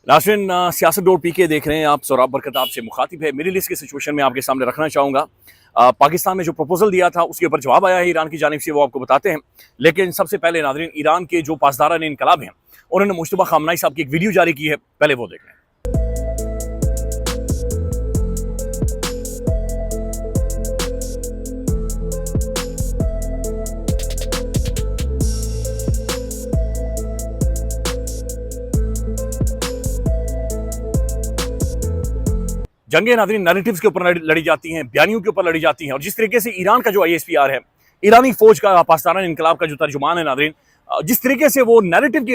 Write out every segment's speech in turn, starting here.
नाज़रीन, सियासत dot P के देख रहे हैं आप। सोराब बरकत आपसे मुखातिब है। मिडिल ईस्ट की सिचुएशन में आपके सामने रखना चाहूँगा। पाकिस्तान ने जो प्रपोजल दिया था उसके ऊपर जवाब आया है ईरान की जानिब से, वो आपको बताते हैं। लेकिन सबसे पहले नाज़रीन, ईरान के जो पासदारान इनकलाब हैं उन्होंने मुश्तबा खामनाई साहब की एक वीडियो जारी की है, पहले वो देख लें। जंगें नाज़रीन नैरेटिव्स के ऊपर लड़ी जाती हैं, बयानियों के ऊपर लड़ी जाती हैं। और जिस तरीके से ईरान का जो ISPR है, ईरानी फौज का, पाकिस्तान इनकलाब का जो तर्जुमान है नाज़रीन, जिस तरीके से वो नैरेटिव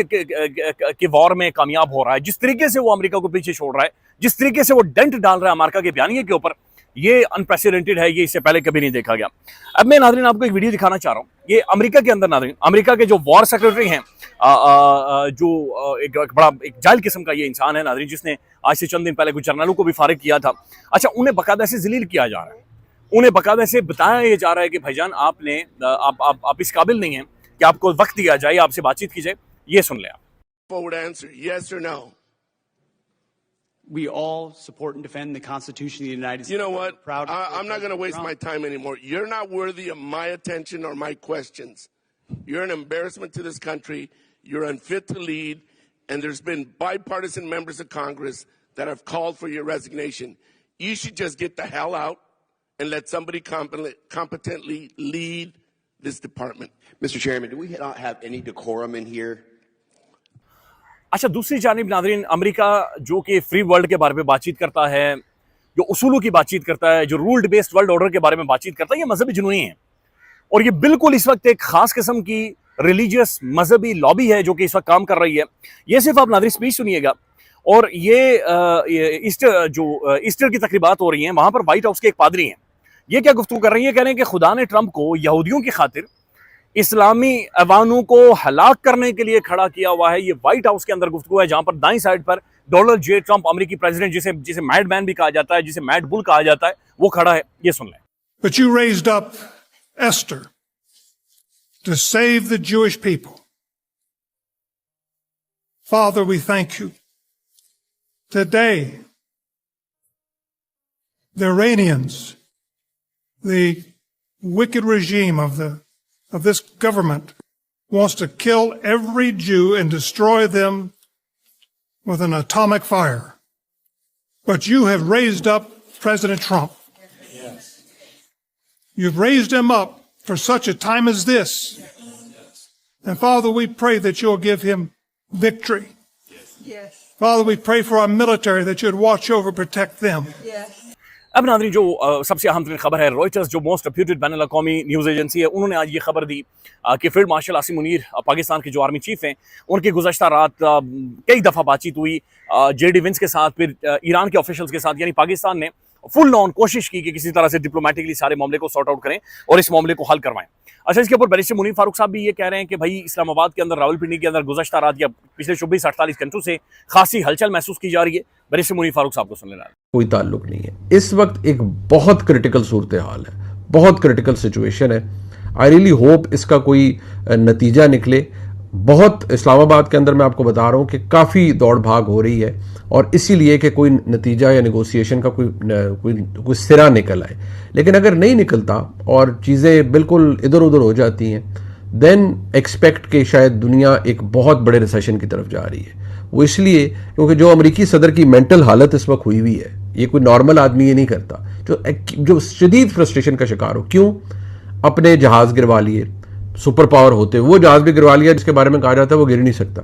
के वॉर में कामयाब हो रहा है, जिस तरीके से वो अमेरिका को पीछे छोड़ रहा है, जिस तरीके से वो डेंट डाल रहा है अमेरिका के बयानिए के ऊपर, ये अनप्रेसिडेंटेड है। ये इससे पहले कभी नहीं देखा गया। अब मैं नाज़रीन आपको एक वीडियो दिखाना चाह रहा हूँ। ये अमेरिका के अंदर नाज़रीन, अमेरिका के जो वॉर सेक्रेटरी हैं, जो एक बड़ा एक जाहिल किस्म का ये इंसान है नाज़रीन, जिसने आज से चंद दिन पहले कुछ जर्नलों को भी फारिग किया था। अच्छा, उन्हें बाकायदा से जलील किया जा रहा है, उन्हें बाकायदा से बताया ये जा रहा है कि भाईजान आपने आप इस काबिल नहीं हैं कि आपको वक्त दिया जाए, आपसे बातचीत की जाए। ये सुन लें आप। Forward answer, yes or no? We all support and defend the Constitution of the United States. You know what? Proud I'm not going to waste my time anymore. You're not worthy of my attention or my questions. You're an embarrassment to this country. You're unfit to lead. And there's been bipartisan members of Congress that have called for your resignation. You should just get the hell out and let somebody competently lead this department. Mr. Chairman, do we not have any decorum in here? अच्छा, दूसरी जानिब नाज़रीन, America जो कि free world के बारे में बातचीत करता है, जो उसूलों की बातचीत करता है, जो रूल्ड बेस्ड वर्ल्ड ऑर्डर के बारे में बातचीत करता है, ये मजहबी जुनूनी है। और ये बिल्कुल इस वक्त एक खास किस्म की रिलीजियस मजहबी लॉबी है जो कि इस वक्त काम कर रही है। ये सिर्फ आप नाज़रीन स्पीच सुनिएगा। और ये ईस्टर की तकरीबात हो रही हैं, वहां पर व्हाइट हाउस के एक पादरी हैं, ये क्या गुफ्तगू कर रही है, कह रहे हैं कि खुदा ने ट्रंप को यहूदियों की खातिर इस्लामी अवानों को हलाक करने के लिए खड़ा किया हुआ है। ये व्हाइट हाउस के अंदर गुफ्तगू है, जहां पर दाईं साइड पर डोनाल्ड जे ट्रंप, अमेरिकी प्रेसिडेंट, जिसे मैड मैन भी कहा जाता है, जिसे मैड बुल कहा जाता है, वो खड़ा है। ये सुन लें। But you raised up Esther to save the Jewish people. Father, we thank you. Today, the Iranians, the wicked regime of this government, wants to kill every Jew and destroy them with an atomic fire. But you have raised up President Trump. Yes. You've raised him up for such a time as this. And Father, we pray that you'll give him victory. Yes. Father, we pray for our military that you'd watch over, protect them. Yes. अब नाज़रीन, जो सबसे अहम तरीन खबर है, Reuters जो most reputed बैनुल अक़वामी news agency है, उन्होंने आज ये खबर दी कि फील्ड मार्शल आसिम मुनीर, पाकिस्तान के जो आर्मी चीफ हैं, उनकी गुज़श्ता रात कई दफ़ा बातचीत हुई JD Vance के साथ, फिर ईरान के ऑफिशियल्स के साथ। यानी पाकिस्तान ने फुल ऑन कोशिश की कि किसी तरह से डिप्लोमेटिकली सारे मामले को सॉर्ट आउट करें और इस मामले को हल करवाएं। अच्छा, इसके ऊपर बैरिस्टर मुनीर फारूक साहब भी ये कह रहे हैं कि भाई इस्लामाबाद के अंदर, रावलपिंडी के अंदर गुज़श्ता रात या पिछले 24-48 घंटों से खासी हलचल महसूस की जा रही है। बैरिस्टर मुनीर फारूक साहब को सुन लेना। कोई ताल्लुक नहीं है। इस वक्त एक बहुत क्रिटिकल सूरत हाल है, बहुत क्रिटिकल सिचुएशन है। आई रियली होप इसका कोई नतीजा निकले। बहुत इस्लामाबाद के अंदर मैं आपको बता रहा हूँ कि काफ़ी दौड़ भाग हो रही है, और इसीलिए कि कोई नतीजा या नेगोशिएशन का कोई सिरा निकल आए। लेकिन अगर नहीं निकलता और चीज़ें बिल्कुल इधर उधर हो जाती हैं, देन एक्सपेक्ट कि शायद दुनिया एक बहुत बड़े रिसेशन की तरफ जा रही है। वो इसलिए क्योंकि जो अमेरिकी सदर की मेंटल हालत इस वक्त हुई हुई है, ये कोई नॉर्मल आदमी ये नहीं करता, जो शदीद फ्रस्ट्रेशन का शिकार हो। क्यों? अपने जहाज़ गिरवा लिए, सुपर पावर होते वो जहाज़ भी गिरवा लिया, जिसके बारे में कहा जाता है वो गिर नहीं सकता,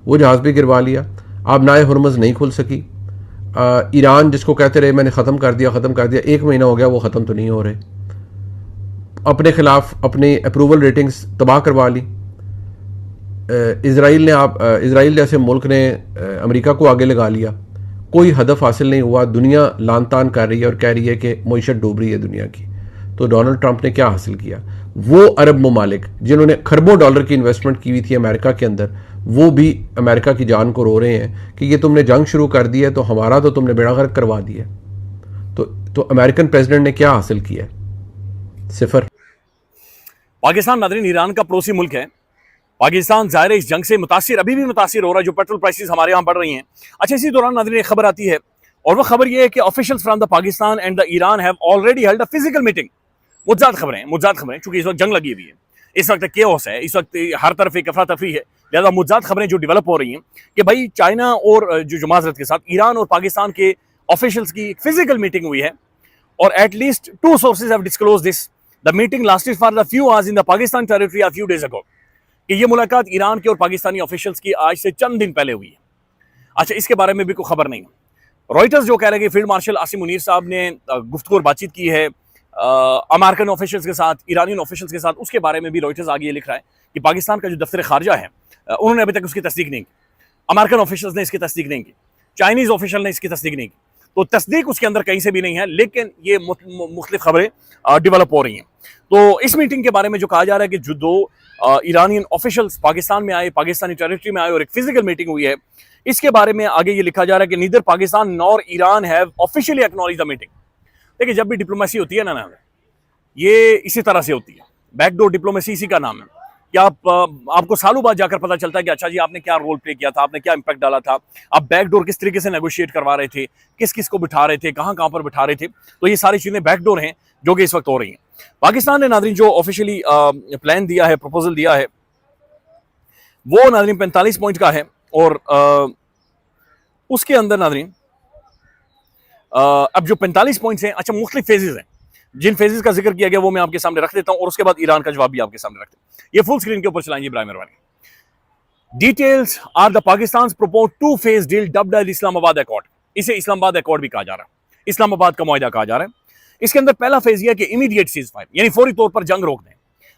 वो जहाज़ भी गिरवा लिया। अब नाए हुरमुज़ नहीं खुल सकी। ईरान जिसको कहते रहे मैंने ख़त्म कर दिया, 1 महीना हो गया, वो ख़त्म तो नहीं हो रहे। अपने खिलाफ अपनी अप्रूवल रेटिंग्स तबाह करवा ली। इजराइल जैसे मुल्क ने अमेरिका को आगे लगा लिया, कोई हदफ हासिल नहीं हुआ। दुनिया लान तान कर रही है और कह रही है कि मईशत डूब रही है दुनिया की। तो डोनाल्ड ट्रंप ने क्या हासिल किया? वो अरब ममालिक जिन्होंने खरबों डॉलर की इन्वेस्टमेंट की हुई थी अमेरिका के अंदर, वो भी अमेरिका की जान को रो रहे हैं कि ये तुमने जंग शुरू कर दी है तो हमारा तो तुमने बेड़ा गर्क करवा दिया। तो अमेरिकन प्रेसिडेंट ने क्या हासिल किया? सिफर। पाकिस्तान नाज़रीन ईरान का पड़ोसी मुल्क है, पाकिस्तान ज़ाहिर है इस जंग से मुतासिर, अभी भी मुतासिर हो रहा है, जो पेट्रोल प्राइसेस हमारे यहाँ बढ़ रही हैं। अच्छा, इसी दौरान नाज़रीन एक खबर आती है, और वो खबर ये है कि officials from the Pakistan and the Iran have already held a physical meeting. मुज्जाद खबरें, चूंकि इस वक्त जंग लगी हुई है, इस वक्त केओस है, इस वक्त हर तरफ एक अफरा तफरी है, लिहाजा मुज्जाद खबरें जो डेवलप हो रही हैं कि भाई चाइना और जो माजरत के साथ ईरान और पाकिस्तान के ऑफिशियल्स की फिजिकल मीटिंग हुई है, और at least 2 sources have disclosed this. The meeting lasted for a few hours in the Pakistan territory a few days ago. कि ये मुलाकात ईरान के और पाकिस्तानी ऑफिशियल्स की आज से चंद दिन पहले हुई है। अच्छा, इसके बारे में भी कोई खबर नहीं है। रॉयटर्स जो कह रहे हैं कि फील्ड मार्शल आसिम मुनीर साहब ने गुफ्तगू और बातचीत की है अमेरिकन ऑफिशियल्स के साथ, ईरानियन ऑफिशियल्स के साथ, उसके बारे में भी रॉयटर्स आगे ये लिख रहा है कि पाकिस्तान का जो दफ्तर खारजा है उन्होंने अभी तक उसकी तस्दीक नहीं की, अमेरिकन ऑफिशियल्स ने इसकी तस्दीक नहीं की, चाइनीज ऑफिशियल ने इसकी तस्दीक नहीं की, तो तस्दीक उसके अंदर कहीं से भी नहीं है, लेकिन ये मुख्तलिफ खबरें डेवलप हो रही हैं। तो इस मीटिंग के बारे में जो कहा जा रहा है कि जो 2 ईरानियन ऑफिशियल्स पाकिस्तान में आए, पाकिस्तानी टेरिटरी में आए और एक फिजिकल मीटिंग हुई है, इसके बारे में आगे ये लिखा जा रहा है कि neither Pakistan nor Iran have officially acknowledge the meeting. देखिए, जब भी डिप्लोमेसी होती है ना, ये इसी तरह से होती है, बैकडोर डिप्लोमेसी इसी का नाम है कि आपको सालों बाद जाकर पता चलता है कि अच्छा जी आपने क्या रोल प्ले किया था, आपने क्या इंपैक्ट डाला था, आप बैकडोर किस तरीके से नेगोशिएट करवा रहे थे, किस किस को बिठा रहे थे, कहाँ कहाँ पर बिठा रहे थे। तो ये सारी चीज़ें बैकडोर हैं जो कि इस वक्त हो रही हैं। पाकिस्तान ने नाज़रीन जो ऑफिशियली प्लान दिया है, प्रपोजल दिया है, वो नाज़रीन 45 पॉइंट का है, और उसके अंदर नाज़रीन अब जो 45 पॉइंट्स हैं, अच्छा मुख्तलिफ फेजेस हैं, जिन फेजेस का जिक्र किया गया वो मैं आपके सामने रख देता हूं, और उसके बाद ईरान का जवाब भी आपके सामने रखते हैं। ये फुल स्क्रीन के ऊपर चलाएंगे इब्राहिम मेहरबानी। Details are the Pakistan propose 2-phase deal dubbed as Islamabad accord. इसे इस्लामाबाद अकॉर्ड भी कहा जा रहा है, इस्लामाबाद का मुआहदा कहा जा रहा है। इसके अंदर पहला फेज यह है कि इमीडिएट सीज फायर, यानी फौरी तौर पर जंग रोक दें।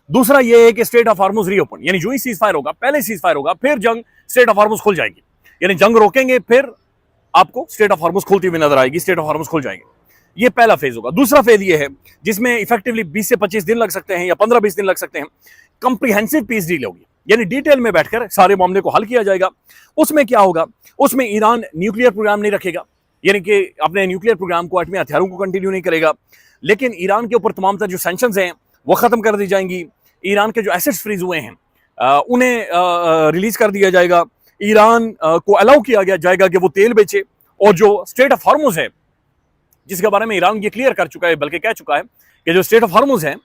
दूसरा यह है कि स्टेट ऑफ हार्मुज रीओपन, यानी जो ही सीज फायर होगा, पहले सीज फायर होगा, फिर जंग स्टेट ऑफ हार्मुज खुल जाएगी, यानी जंग रोकेंगे, फिर आपको स्टेट ऑफ हार्मुज खुलती हुई नजर आएगी, स्टेट ऑफ हार्मुज खुल जाएगी। ये पहला फेज होगा। दूसरा फेज ये है जिसमें इफेक्टिवली 20 से 25 दिन लग सकते हैं या 15-20 दिन लग सकते हैं, कंप्रीहेंसिव पीस डील होगी, यानी डिटेल में बैठकर सारे मामले को हल किया जाएगा। उसमें क्या होगा, उसमें ईरान न्यूक्लियर प्रोग्राम नहीं रखेगा, यानी कि अपने न्यूक्लियर प्रोग्राम को, एटमी हथियारों को कंटिन्यू नहीं करेगा, लेकिन ईरान के ऊपर तमाम तरह जो सैंक्शंस हैं वो खत्म कर दी जाएंगी। ईरान के जो एसेट्स फ्रीज हुए हैं उन्हें रिलीज कर दिया जाएगा। ईरान को अलाउ किया जाएगा कि वो तेल बेचे, और जो स्टेट ऑफ हार्मुज है जिसके बारे में ईरान ये क्लियर कर चुका है, बल्कि कह चुका है कि जो स्टेट ऑफ हार्मुज है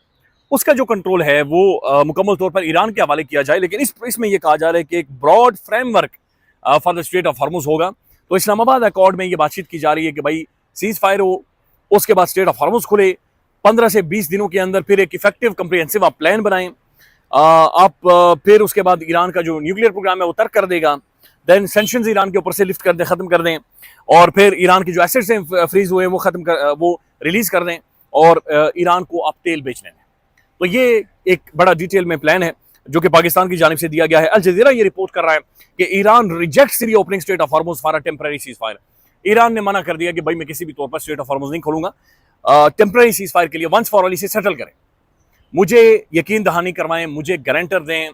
उसका जो कंट्रोल है वो मुकम्मल तौर पर ईरान के हवाले किया जाए। लेकिन इसमें यह कहा जा रहा है कि एक broad framework for the state of Hormuz होगा। तो इस्लामाबाद अकॉर्ड में ये बातचीत की जा रही है कि भाई सीज फायर हो, उसके बाद स्टेट ऑफ हार्मुज खुले, 15 से 20 दिनों के अंदर फिर एक इफेक्टिव कंप्रिहेंसिव आप प्लान बनाएं, आप फिर उसके बाद ईरान का जो न्यूक्लियर प्रोग्राम है वो तर्क कर देगा, देन सैंक्शंस ईरान के ऊपर से लिफ्ट कर दें, खत्म कर दें, और फिर ईरान की जो एसेट्स हैं फ्रीज हुए हैं वो रिलीज कर दें, और ईरान को आप तेल बेचने दें। तो ये एक बड़ा डिटेल में प्लान है जो कि पाकिस्तान की जानिब से दिया गया है। अल जज़ीरा ये रिपोर्ट कर रहा है कि Iran rejects reopening state of Hormuz for a temporary cease fire. Iran ने मना कर दिया कि भाई मैं किसी भी तौर पर स्टेट ऑफ हार्मुज नहीं खोलूंगा, टेम्पररी सीज फायर के लिए वंस फॉर ऑल इसे सेटल करें, मुझे यकीन दहानी करवाएं, मुझे गारंटर दें,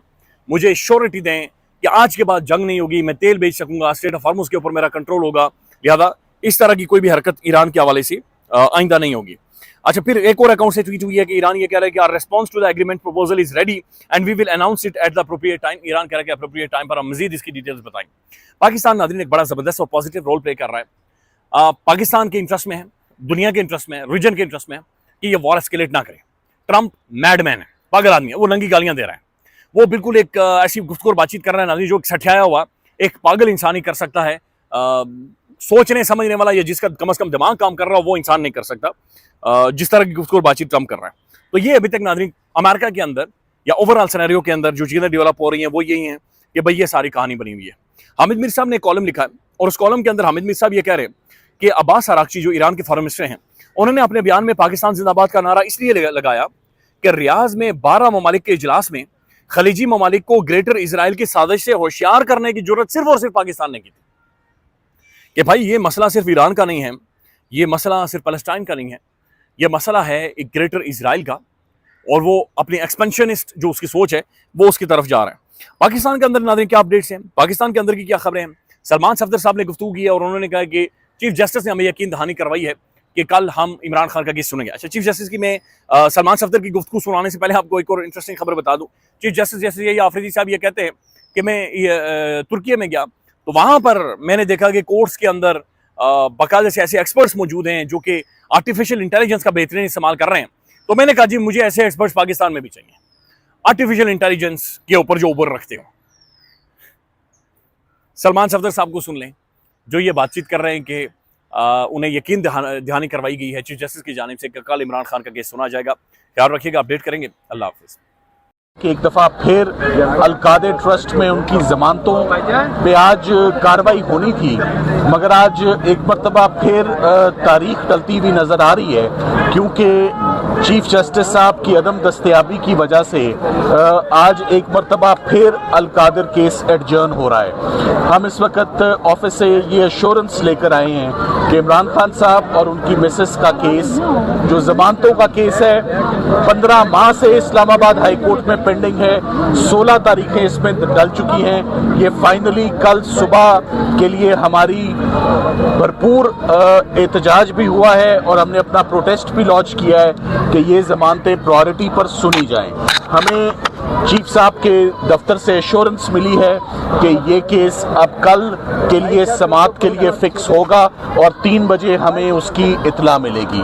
मुझे श्योरिटी दें कि आज के बाद जंग नहीं होगी, मैं तेल बेच सकूंगा, स्टेट ऑफ हार्मुज के ऊपर मेरा कंट्रोल होगा, लिहाजा इस तरह की कोई भी हरकत ईरान के हवाले से आइंदा नहीं होगी। अच्छा, फिर एक और अकाउंट से ट्वीट हुई है कि ईरान ये कह रहा है कि our response to the agreement proposal is ready and we will announce it at the appropriate time. Iran कह रहा है कि अप्रोप्रिएट टाइम पर हम मजीद इसकी डिटेल्स बताएं। पाकिस्तान नाज़रीन एक बड़ा जबरदस्त और पॉजिटिव रोल प्ले कर रहा है। पाकिस्तान के इंटरेस्ट में है, दुनिया के इंटरेस्ट में है, रीजन के इंटरेस्ट में है कि ये वॉर एस्केलेट ना करे। ट्रंप मैडमैन है, पागल आदमी है, वो नंगी गालियां दे रहा है, वो बिल्कुल एक ऐसी गुफ्तगू और बातचीत कर रहा है नाज़रीन जो सठियाया हुआ एक पागल इंसान ही कर सकता है। सोचने समझने वाला या जिसका कम से कम दिमाग काम कर रहा हो वो इंसान नहीं कर सकता जिस तरह की गुफ्तगू और बातचीत ट्रंप कर रहा है। तो ये अभी तक नाज़रीन अमेरिका के अंदर या ओवरऑल सिनेरियो के अंदर जो चीज़ें डेवलप हो रही हैं वो यही हैं कि भाई ये सारी कहानी बनी हुई है। हामिद मीर साहब ने एक कॉलम लिखा है, और उस कॉलम के अंदर हामिद मीर साहब ये कह रहे हैं कि अब्बास अरागची जो ईरान के फॉरेन मिनिस्टर हैं, उन्होंने अपने बयान में पाकिस्तान जिंदाबाद का नारा इसलिए लगाया कि रियाज में 12 ममालिक के इजलास में खलीजी ममालिक को ग्रेटर इसराइल की साजिश से होशियार करने की जरूरत सिर्फ और सिर्फ पाकिस्तान ने की थी कि भाई ये मसला सिर्फ ईरान का नहीं है, ये मसला सिर्फ पैलेस्टाइन का नहीं है, ये मसला है एक ग्रेटर इसराइल का, और वो अपनी एक्सपेंशनिस्ट जो उसकी सोच है वो उसकी तरफ जा रहा है। पाकिस्तान के अंदर नाज़रीन क्या अपडेट्स हैं, पाकिस्तान के अंदर की क्या खबरें हैं। सलमान सफदर साहब ने गुफ्तगू की है और उन्होंने कहा कि चीफ जस्टिस ने हमें यकीन दहानी करवाई है कि कल हम इमरान खान का केस सुनेंगे। अच्छा, चीफ जस्टिस की मैं सलमान सफदर की गुफ्तगू सुनाने से पहले आपको एक और इंटरेस्टिंग खबर बता दूं। चीफ जस्टिस जैसे ये आफरीदी साहब ये कहते हैं कि मैं तुर्की में गया तो वहां पर मैंने देखा कि कोर्ट्स के अंदर बाकायदा से ऐसे एक्सपर्ट्स मौजूद हैं जो कि आर्टिफिशियल इंटेलिजेंस का बेहतरीन इस्तेमाल कर रहे हैं। तो मैंने कहा जी मुझे ऐसे एक्सपर्ट्स पाकिस्तान में भी चाहिए, आर्टिफिशियल इंटेलिजेंस के ऊपर जो ऊपर रखते हो। सलमान सफदर साहब को सुन लें जो ये बातचीत कर रहे हैं कि उन्हें यकीन दहानी करवाई गई है चीफ जस्टिस की जानिब से कि कल इमरान खान का केस सुना जाएगा। ख्याल रखिएगा, अपडेट करेंगे। अल्लाह हाफिज़। कि एक दफ़ा फिर अल-कादिर ट्रस्ट में उनकी जमानतों पे आज कार्रवाई होनी थी, मगर आज एक मरतबा फिर तारीख टलती हुई नज़र आ रही है, क्योंकि चीफ जस्टिस साहब की अदम दस्तयाबी की वजह से आज एक मरतबा फिर अल-कादिर केस एडजर्न हो रहा है। हम इस वक्त ऑफिस से ये एश्योरेंस लेकर आए हैं कि इमरान खान साहब और उनकी मिसेस का केस, जो जमानतों का केस है, 15 माह से इस्लामाबाद हाई कोर्ट में पेंडिंग है। 16 तारीखें इसमें डल चुकी हैं। ये फाइनली कल सुबह के लिए हमारी भरपूर एहतजाज भी हुआ है और हमने अपना प्रोटेस्ट भी लॉन्च किया है कि ये जमानतें प्रायोरिटी पर सुनी जाएं। हमें चीफ साहब के दफ्तर से एश्योरेंस मिली है कि ये केस अब कल के लिए समाअत के लिए फिक्स होगा और 3 बजे हमें उसकी इत्तला मिलेगी।